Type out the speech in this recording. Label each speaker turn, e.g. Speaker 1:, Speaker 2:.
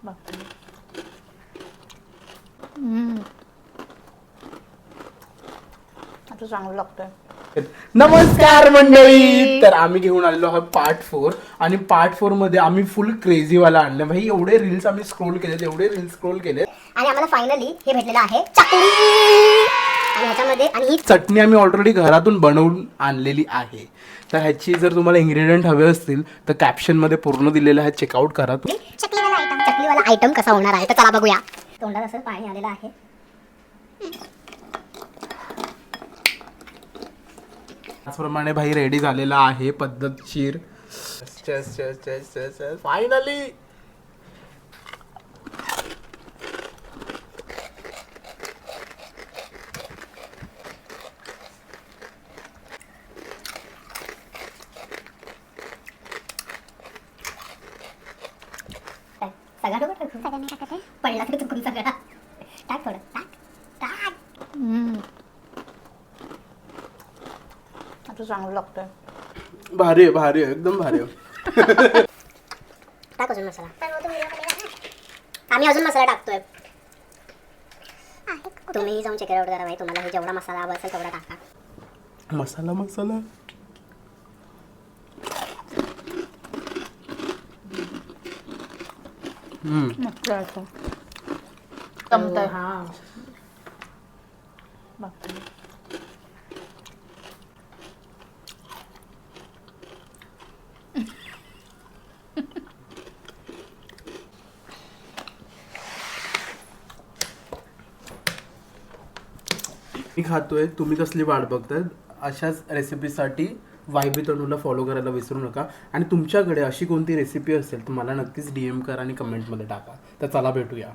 Speaker 1: आता चांगलं लागतंय.
Speaker 2: नमस्कार मंडळी. तर आम्ही घेऊन आलेलो आहोत पार्ट 4 आणि पार्ट 4 मध्ये आम्ही फुल क्रेझी वाला आणलं भाई. एवढे रील्स आम्ही स्क्रोल केलेत, एवढे रील्स स्क्रोल केलेत
Speaker 3: आणि आम्हाला फायनली हे भेटलेलं आहे चटणी. आणि ह्याच्यामध्ये आणि ही
Speaker 2: चटणी आम्ही ऑलरेडी घरातून बनवून आणलेली आहे. तर ह्याची जर तुम्हाला इन्ग्रेडियंट हवे असतील तर कॅप्शन मध्ये पूर्ण दिलेलं आहे, चेकआउट करा.
Speaker 3: चटणीवाला आयटम कसा होणार आहे तर चला बघूया. तोंडात असं पाणी आलेलं आहे.
Speaker 2: त्याचप्रमाणे भाई रेडी झालेला आहे पद्धतशीर. फायनली
Speaker 3: सगळं डोकं टाकू. पडला तर चुकून सगळा टाक. थोडं टाक.
Speaker 1: आता चांगलं लागतंय.
Speaker 2: भारी आहे, भारी आहे, एकदम भारी आहे.
Speaker 3: टाक अजून मसाला. आम्ही अजून मसाला टाकतोय. तुम्ही जाऊन चेक आउट करा भाई. तुम्हाला हे जेवढा मसाला हवा असेल तेवढा टाका.
Speaker 2: मसाला मसाला
Speaker 1: मस्त आहे असं. जमतंय. बापरे.
Speaker 2: मी खातोय. तुम्ही कसली वाट बघताय? अशाच रेसिपीसाठी वायबी तनूला फॉलो करायला विसरू नका. आणि तुमच्याकडे अशी कोणती रेसिपी असेल तर मला नक्कीच DM करा आणि कमेंटमध्ये टाका. तर चला भेटूया.